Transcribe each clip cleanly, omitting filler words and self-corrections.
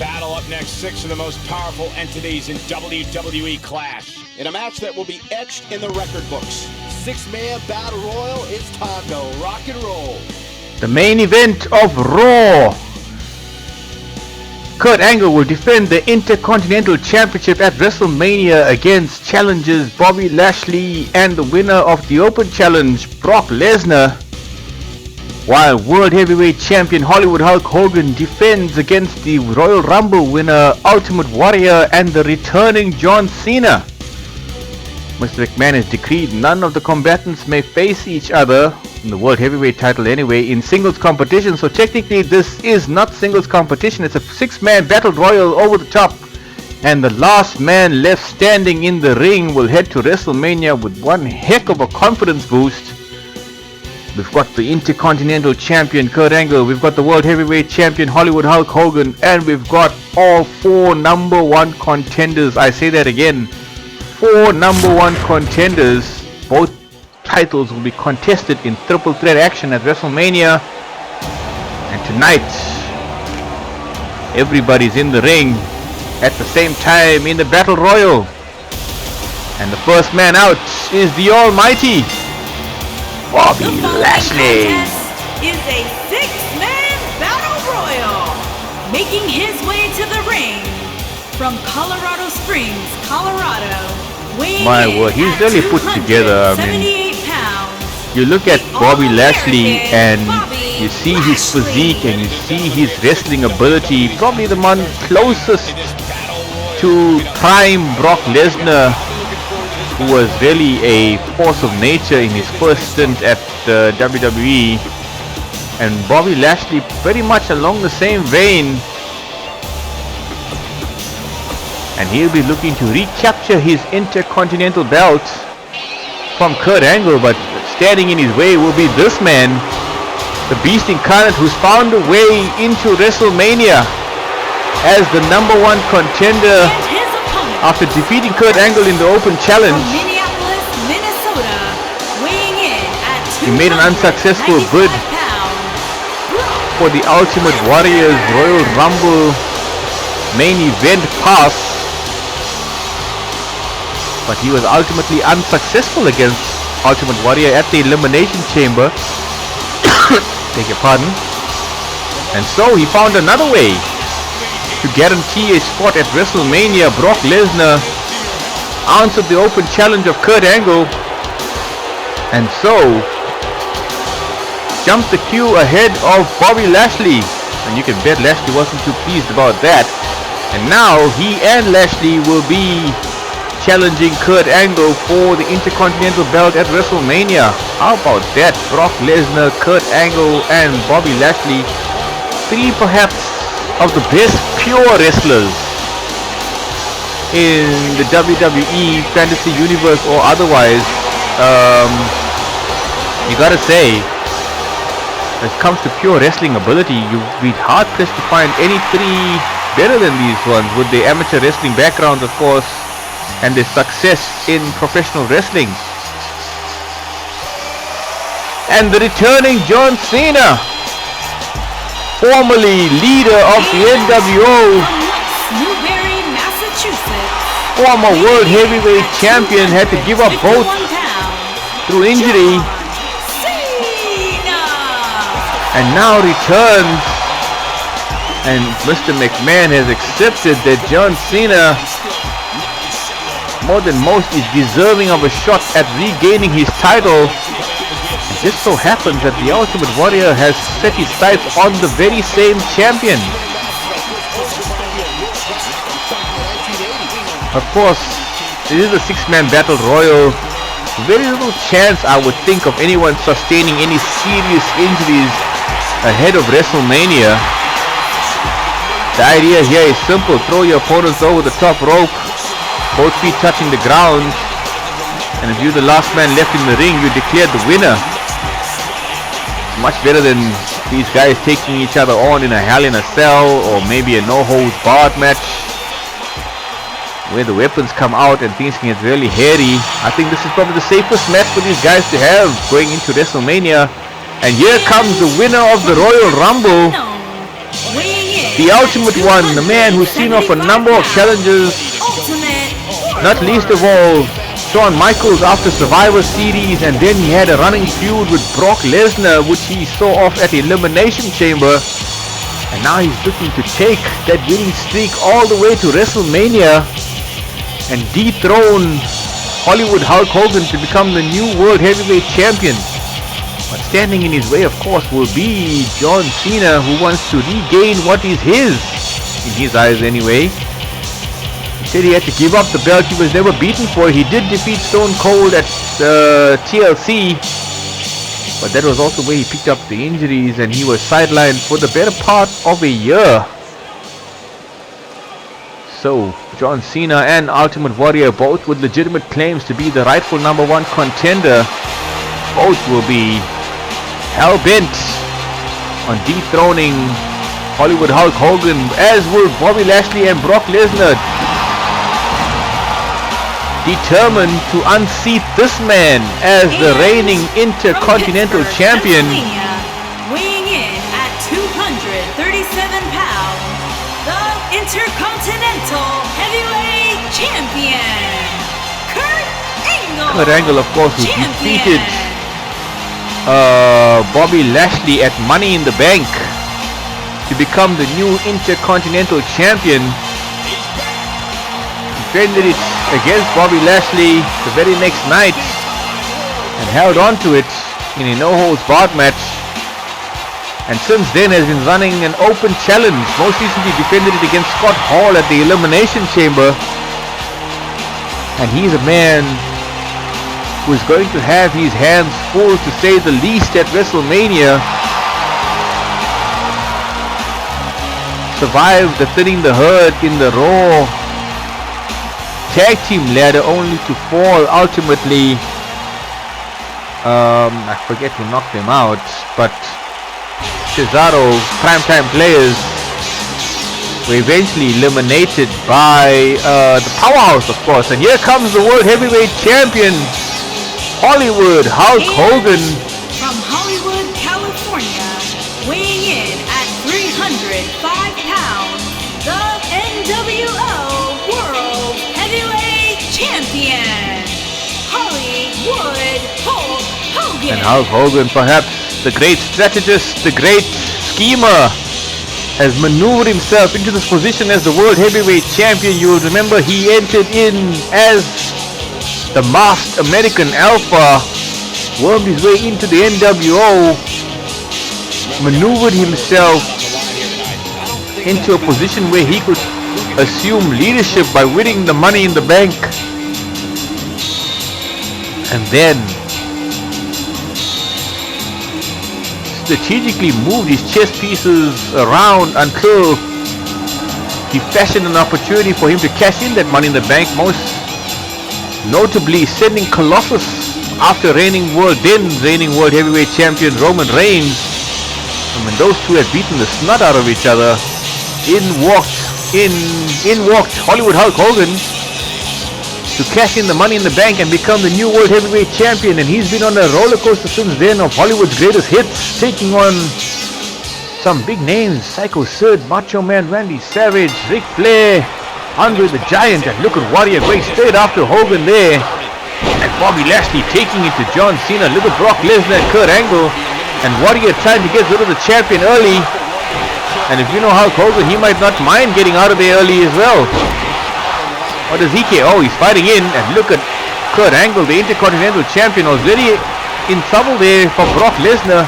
battle up next, 6 of the most powerful entities in WWE clash. In a match that will be etched in the record books. 6-man battle royal, it's time to rock and roll. The main event of Raw. Kurt Angle will defend the Intercontinental Championship at WrestleMania against challengers Bobby Lashley and the winner of the Open Challenge, Brock Lesnar. While World Heavyweight Champion Hollywood Hogan defends against the Royal Rumble winner Ultimate Warrior and the returning John Cena. Mr. McMahon has decreed none of the combatants may face each other, in the World Heavyweight title anyway, in singles competition. So technically this is not singles competition, it's a 6-man battle royal over the top. And the last man left standing in the ring will head to WrestleMania with one heck of a confidence boost. We've got the Intercontinental Champion Kurt Angle, we've got the World Heavyweight Champion Hollywood Hogan, and we've got all 4 number 1 contenders. I say that again, 4 number 1 contenders. Both titles will be contested in triple threat action at WrestleMania. And tonight, everybody's in the ring at the same time in the Battle Royal. And the first man out is the Almighty Bobby Lashley. Is a 6-man battle royal, making his way to the ring from Colorado Springs, Colorado. My word, he's really put together. I mean, you look at Bobby Lashley and you see his physique and you see his wrestling ability. Probably the man closest to prime Brock Lesnar, who was really a force of nature in his first stint at WWE, and Bobby Lashley very much along the same vein, and he'll be looking to recapture his Intercontinental belt from Kurt Angle. But standing in his way will be this man, the Beast Incarnate, who's found a way into WrestleMania as the number 1 contender. After defeating Kurt Angle in the Open Challenge, he made an unsuccessful bid for the Ultimate Warrior's Royal Rumble main event pass, but he was ultimately unsuccessful against Ultimate Warrior at the Elimination Chamber. Beg your pardon. And so he found another way to guarantee a spot at WrestleMania. Brock Lesnar answered the open challenge of Kurt Angle, and so jumped the queue ahead of Bobby Lashley, and you can bet Lashley wasn't too pleased about that. And now he and Lashley will be challenging Kurt Angle for the Intercontinental belt at WrestleMania. How about that? Brock Lesnar, Kurt Angle, and Bobby Lashley, 3 perhaps of the best pure wrestlers in the WWE fantasy universe or otherwise. You gotta say, when it comes to pure wrestling ability, you'd be hard pressed to find any 3 better than these ones, with their amateur wrestling backgrounds, of course, and their success in professional wrestling. And the returning John Cena, formerly leader of the NWO, former World Heavyweight Champion, had to give up both through injury, and now returns. And Mr. McMahon has accepted that John Cena, more than most, is deserving of a shot at regaining his title. It just so happens that the Ultimate Warrior has set his sights on the very same champion. Of course, it is a 6-man battle royal. Very little chance, I would think, of anyone sustaining any serious injuries ahead of WrestleMania. The idea here is simple: throw your opponents over the top rope, both feet touching the ground, and if you're the last man left in the ring, you declare the winner. Much better than these guys taking each other on in a Hell in a Cell, or maybe a no-holds-barred match where the weapons come out and things can get really hairy. I think this is probably the safest match for these guys to have going into WrestleMania. And here comes the winner of the Royal Rumble, the Ultimate One, the man who's seen off a number of challenges, not least of all Shawn Michaels after Survivor Series, and then he had a running feud with Brock Lesnar, which he saw off at Elimination Chamber, and now he's looking to take that winning streak all the way to WrestleMania and dethrone Hollywood Hulk Hogan to become the new World Heavyweight Champion. But standing in his way, of course, will be John Cena, who wants to regain what is his, in his eyes anyway. He said he had to give up the belt he was never beaten for. He did defeat Stone Cold at TLC, but that was also where he picked up the injuries and he was sidelined for the better part of a year. So, John Cena and Ultimate Warrior, both with legitimate claims to be the rightful number one contender, both will be hell-bent on dethroning Hollywood Hulk Hogan, as will Bobby Lashley and Brock Lesnar, determined to unseat this man as the reigning Intercontinental Champion. Weighing in at 237 pounds, the Intercontinental Heavyweight Champion, Kurt Angle. Kurt Angle, of course, who defeated Bobby Lashley at Money in the Bank to become the new Intercontinental Champion. Defended it against Bobby Lashley the very next night and held on to it in a no-holds-barred match, and since then has been running an open challenge. Most recently defended it against Scott Hall at the Elimination Chamber, and he's a man who's going to have his hands full, to say the least, at WrestleMania. Survived the thinning the herd in the Raw tag team ladder, only to fall ultimately. I forget who knocked him out, but Cesaro, primetime players, were eventually eliminated by the Powerhouse, of course. And here comes the World Heavyweight Champion, Hollywood Hulk Hogan. From Hollywood, California, weighing in at 305 pounds, the NWO World Heavyweight Champion, Hollywood Hulk Hogan. And Hulk Hogan, perhaps the great strategist, the great schemer, has maneuvered himself into this position as the World Heavyweight Champion. You will remember he entered in as the masked American Alpha, wormed his way into the NWO, maneuvered himself into a position where he could assume leadership by winning the Money in the Bank, and then strategically moved his chess pieces around until he fashioned an opportunity for him to cash in that Money in the Bank, most notably sending Colossus after reigning World Heavyweight Champion Roman Reigns. And when those two had beaten the snot out of each other, in walked Hollywood Hulk Hogan to cash in the Money in the Bank and become the new World Heavyweight Champion. And he's been on a roller coaster since then of Hollywood's greatest hits, taking on some big names: Psycho Sid, Macho Man Randy Savage, Ric Flair, Andre the Giant, and look at Warrior going straight after Hogan there. And Bobby Lashley taking it to John Cena. Look at Brock Lesnar and Kurt Angle. And Warrior trying to get rid of the champion early. And if you know Hulk Hogan, he might not mind getting out of there early as well. What does he care? Oh, he's fighting in. And look at Kurt Angle, the Intercontinental Champion, was really in trouble there for Brock Lesnar.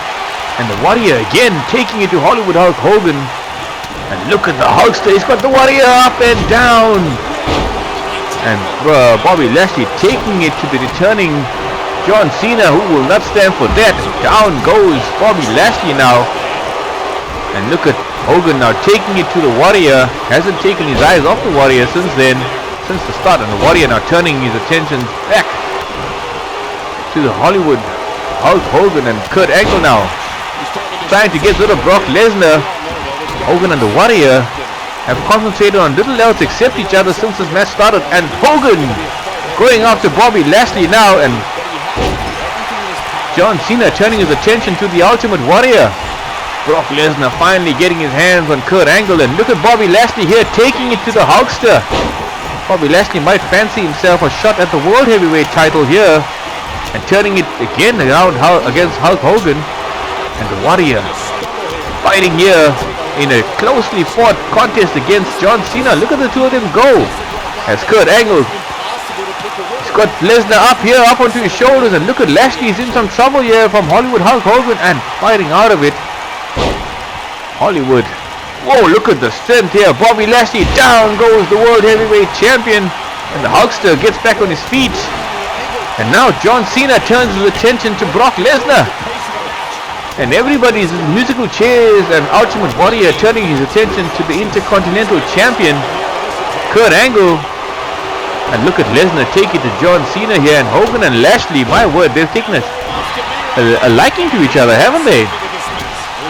And the Warrior again taking it to Hollywood Hulk Hogan. And look at the Hulkster. He's got the Warrior up and down. And Bobby Lashley taking it to the returning John Cena, who will not stand for that. Down goes Bobby Lashley now. And look at Hogan now taking it to the Warrior. Hasn't taken his eyes off the Warrior since then, since the start. And the Warrior now turning his attention back to the Hollywood Hulk Hogan and Kurt Angle now, trying to get rid of Brock Lesnar. Hogan and the Warrior have concentrated on little else except each other since this match started. And Hogan going after Bobby Lashley now, and John Cena turning his attention to the Ultimate Warrior. Brock Lesnar finally getting his hands on Kurt Angle, and look at Bobby Lashley here taking it to the Hulkster. Bobby Lashley might fancy himself a shot at the World Heavyweight title here, and turning it again around against Hulk Hogan. And the Warrior fighting here in a closely fought contest against John Cena. Look at the two of them go as Kurt Angle, he's got Lesnar up here, up onto his shoulders, and look at Lashley's in some trouble here from Hollywood Hulk Hogan and fighting out of it. Hollywood, whoa, look at the strength here. Bobby Lashley, down goes the World Heavyweight Champion, and the Hulkster gets back on his feet. And now John Cena turns his attention to Brock Lesnar. And everybody's musical chairs, and Ultimate Warrior turning his attention to the Intercontinental Champion, Kurt Angle. And look at Lesnar take it to John Cena here, and Hogan and Lashley, my word, they've taken a liking to each other, haven't they?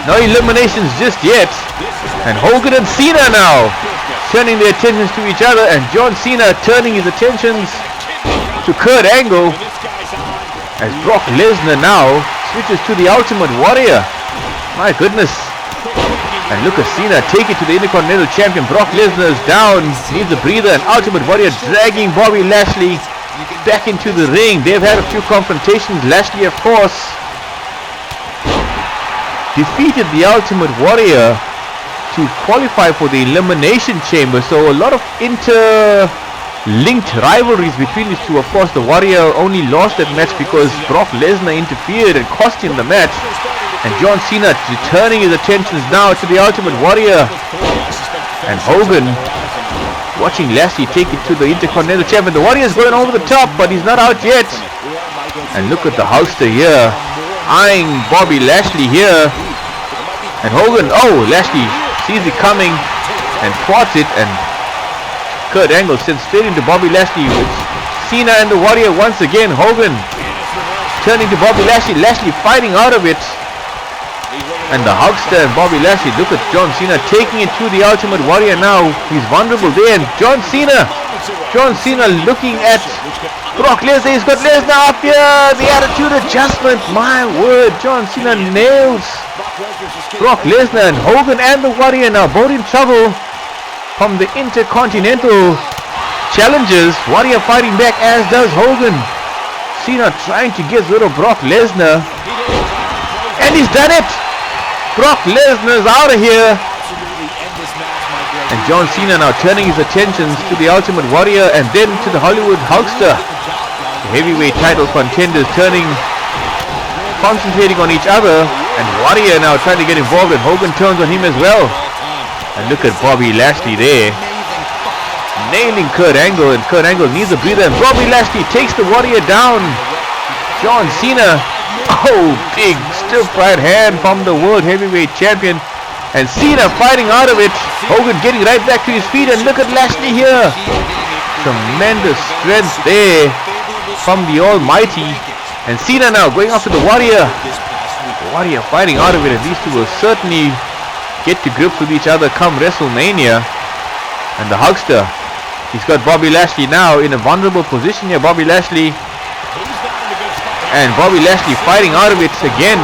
No eliminations just yet. And Hogan and Cena now turning their attentions to each other, and John Cena turning his attentions to Kurt Angle as Brock Lesnar now switches to the Ultimate Warrior. My goodness. And look at Cena take it to the Intercontinental Champion. Brock Lesnar is down, needs a breather, and Ultimate Warrior dragging Bobby Lashley back into the ring. They've had a few confrontations. Lashley, of course, defeated the Ultimate Warrior to qualify for the Elimination Chamber. So a lot of interlinked rivalries between these two. Of course, the Warrior only lost that match because Brock Lesnar interfered and cost him the match. And John Cena turning his attentions now to the Ultimate Warrior. And Hogan watching Lashley take it to the Intercontinental Champion. The Warrior's going over the top, but he's not out yet. And look at the Hulkster here, eyeing Bobby Lashley here. And Hogan, oh, Lashley sees it coming and thwarts it, and Kurt Angle sends straight into Bobby Lashley with Cena and the Warrior once again. Hogan turning to Bobby Lashley, Lashley fighting out of it. And the Hulkster and Bobby Lashley, look at John Cena taking it to the Ultimate Warrior now. He's vulnerable there, and John Cena looking at Brock Lesnar. He's got Lesnar up here. The attitude adjustment, my word. John Cena nails Brock Lesnar, and Hogan and the Warrior now both in trouble from the Intercontinental challenges. Warrior fighting back, as does Hogan. Cena trying to get rid of Brock Lesnar, and he's done it. Brock Lesnar is out of here. And John Cena now turning his attentions to the Ultimate Warrior and then to the Hollywood Hulkster. The heavyweight title contenders concentrating on each other, and Warrior now trying to get involved, and Hogan turns on him as well. And look at Bobby Lashley there, nailing Kurt Angle, and Kurt Angle needs a breather, and Bobby Lashley takes the Warrior down. John Cena, oh, big stiff right hand from the World Heavyweight Champion, and Cena fighting out of it. Hogan getting right back to his feet, and look at Lashley here. Tremendous strength there from the Almighty. And Cena now going after the Warrior. The Warrior fighting out of it, and these two will certainly get to grips with each other come WrestleMania. And the Hulkster, he's got Bobby Lashley now in a vulnerable position here. Bobby Lashley, and Bobby Lashley fighting out of it again.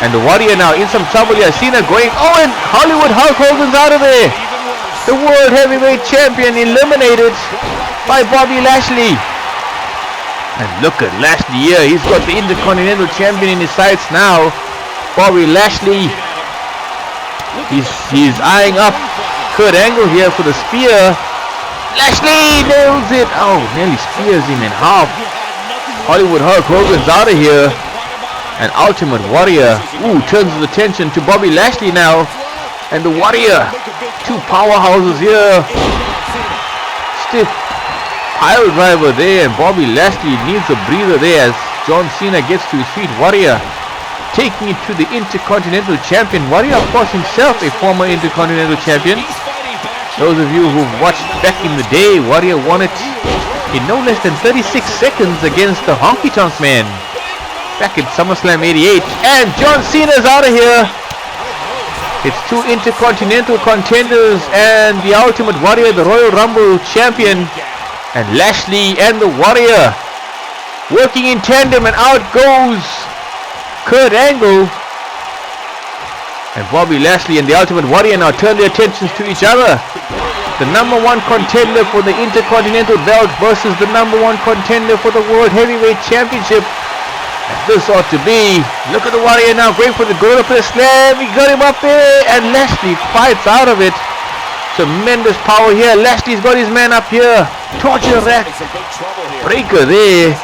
And the Warrior now in some trouble here. Cena going, oh, and Hollywood Hulk Hogan's out of there. The World Heavyweight Champion eliminated by Bobby Lashley. And look at Lashley here. He's got the Intercontinental Champion in his sights now. Bobby Lashley, he's eyeing up Kurt Angle here for the spear. Lashley nails it. Oh, nearly spears him in half. Hollywood Hulk Hogan's out of here. And Ultimate Warrior, turns his attention to Bobby Lashley now. And the Warrior, two powerhouses here. Stiff pile driver there, and Bobby Lashley needs a breather there as John Cena gets to his feet. Warrior taking it to the Intercontinental Champion. Warrior, of course, himself a former Intercontinental Champion. Those of you who've watched back in the day, Warrior won it in no less than 36 seconds against the Honky Tonk Man back in SummerSlam 88. And John Cena's out of here. It's two Intercontinental contenders and the Ultimate Warrior, the Royal Rumble champion, and Lashley and the Warrior working in tandem, and out goes Kurt Angle. And Bobby Lashley and the Ultimate Warrior now turn their attentions to each other. The number one contender for the Intercontinental belt versus the number one contender for the World Heavyweight Championship. And this ought to be, look at the Warrior now going for the Gorilla Press Slam. He got him up there and Lashley fights out of it. Tremendous power here. Lashley's got his man up here. Torture rack. Breaker there.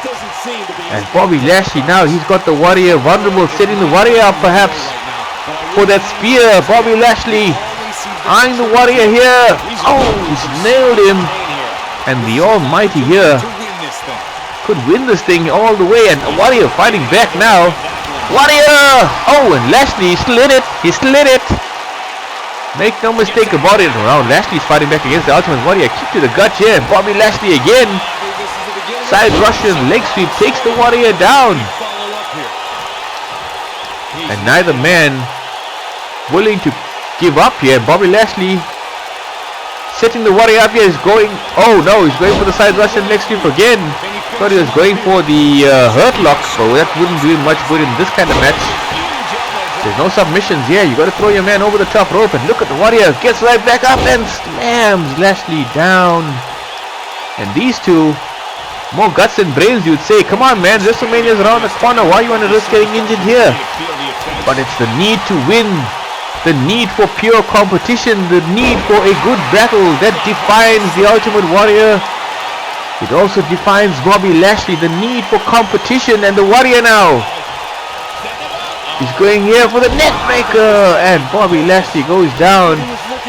And Bobby Lashley now, he's got the Warrior vulnerable, setting the Warrior up perhaps for that spear. Bobby Lashley eyeing the Warrior here. Oh, he's nailed him. And the Almighty here could win this thing all the way. And Warrior fighting back now. Warrior! Oh, and Lashley slid it. He slid it. Make no mistake about it. Now Lashley's fighting back against the Ultimate Warrior. Kick to the gut here. Bobby Lashley again. Side Russian leg sweep takes the Warrior down. And neither man willing to give up here. Bobby Lashley setting the Warrior up here is going. Oh no, he's going for the side Russian leg sweep again. Thought he was going for the hurt lock, so that wouldn't do much good in this kind of match. There's no submissions here. You got to throw your man over the top rope. And look at the Warrior. Gets right back up and slams Lashley down. And these two, more guts and brains, you'd say. Come on, man. WrestleMania is around the corner. Why you want to risk getting injured here? But it's the need to win. The need for pure competition. The need for a good battle that defines the Ultimate Warrior. It also defines Bobby Lashley. The need for competition. And the Warrior now, he's going here for the neck breaker. And Bobby Lashley goes down.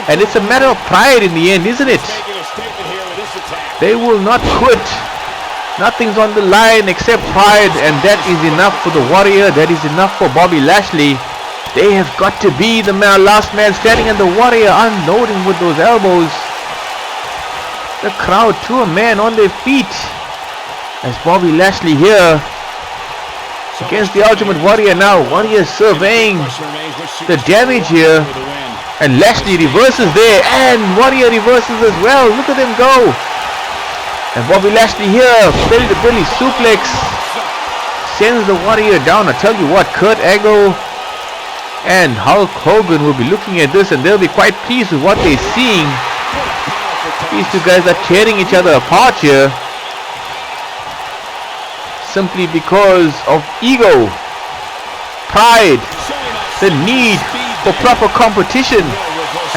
And it's a matter of pride in the end, isn't it? They will not quit. Nothing's on the line except pride, and that is enough for the Warrior. That is enough for Bobby Lashley. They have got to be the last man standing, and the Warrior unloading with those elbows. The crowd to a man on their feet as Bobby Lashley here against the Ultimate Warrior now. Warrior surveying the damage here, and Lashley reverses there, and Warrior reverses as well. Look at them go. And Bobby Lashley here, belly to belly suplex, sends the Warrior down. I tell you what, Kurt Angle and Hulk Hogan will be looking at this and they'll be quite pleased with what they're seeing. These two guys are tearing each other apart here, simply because of ego, pride, the need for proper competition,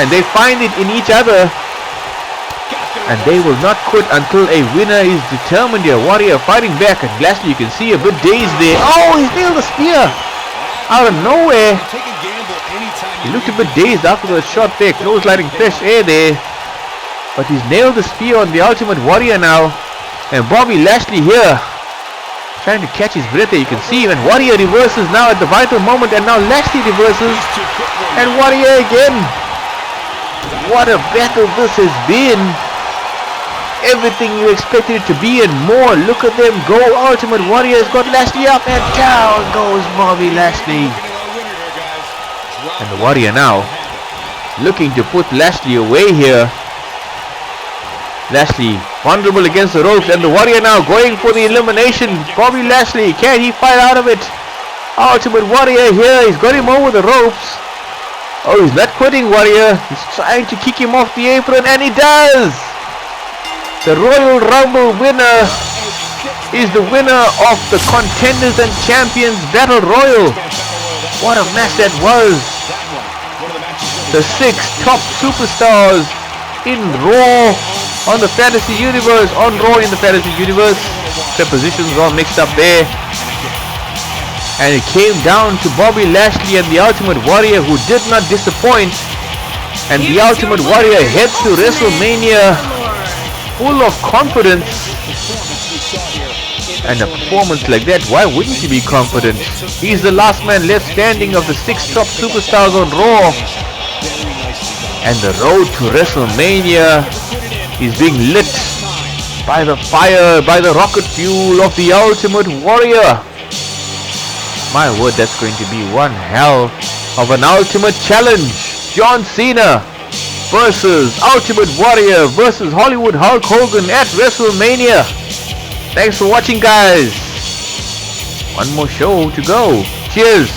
and they find it in each other. And they will not quit until a winner is determined here. Warrior fighting back, and Lashley, you can see a bit dazed there. Oh, he nailed the spear out of nowhere. He looked a bit dazed after the shot there, close lighting fresh air there. But he's nailed the spear on the Ultimate Warrior now. And Bobby Lashley here trying to catch his breath there. You can see, and Warrior reverses now at the vital moment, and now Lashley reverses, and Warrior again. What a battle this has been. Everything you expected it to be and more. Look at them go. Ultimate Warrior's got Lashley up, and down goes Bobby Lashley. And the Warrior now looking to put Lashley away here. Lashley vulnerable against the ropes, and the Warrior now going for the elimination. Bobby Lashley, can he fight out of it? Ultimate Warrior here, he's got him over the ropes. Oh, he's not quitting, Warrior. He's trying to kick him off the apron, and he does. The Royal Rumble winner is the winner of the Contenders and Champions Battle Royal. What a match that was. The 6 top superstars in Raw on the Fantasy Universe. On Raw in the Fantasy Universe. Prepositions all mixed up there. And it came down to Bobby Lashley and the Ultimate Warrior, who did not disappoint. And the Ultimate Warrior heads to WrestleMania full of confidence. And a performance like that, why wouldn't he be confident? He's the last man left standing of the 6 top superstars on Raw. And the road to WrestleMania is being lit by the fire, by the rocket fuel of the Ultimate Warrior. My word, that's going to be one hell of an ultimate challenge. John Cena versus Ultimate Warrior versus Hollywood Hulk Hogan at WrestleMania. Thanks for watching, guys. One more show to go. Cheers.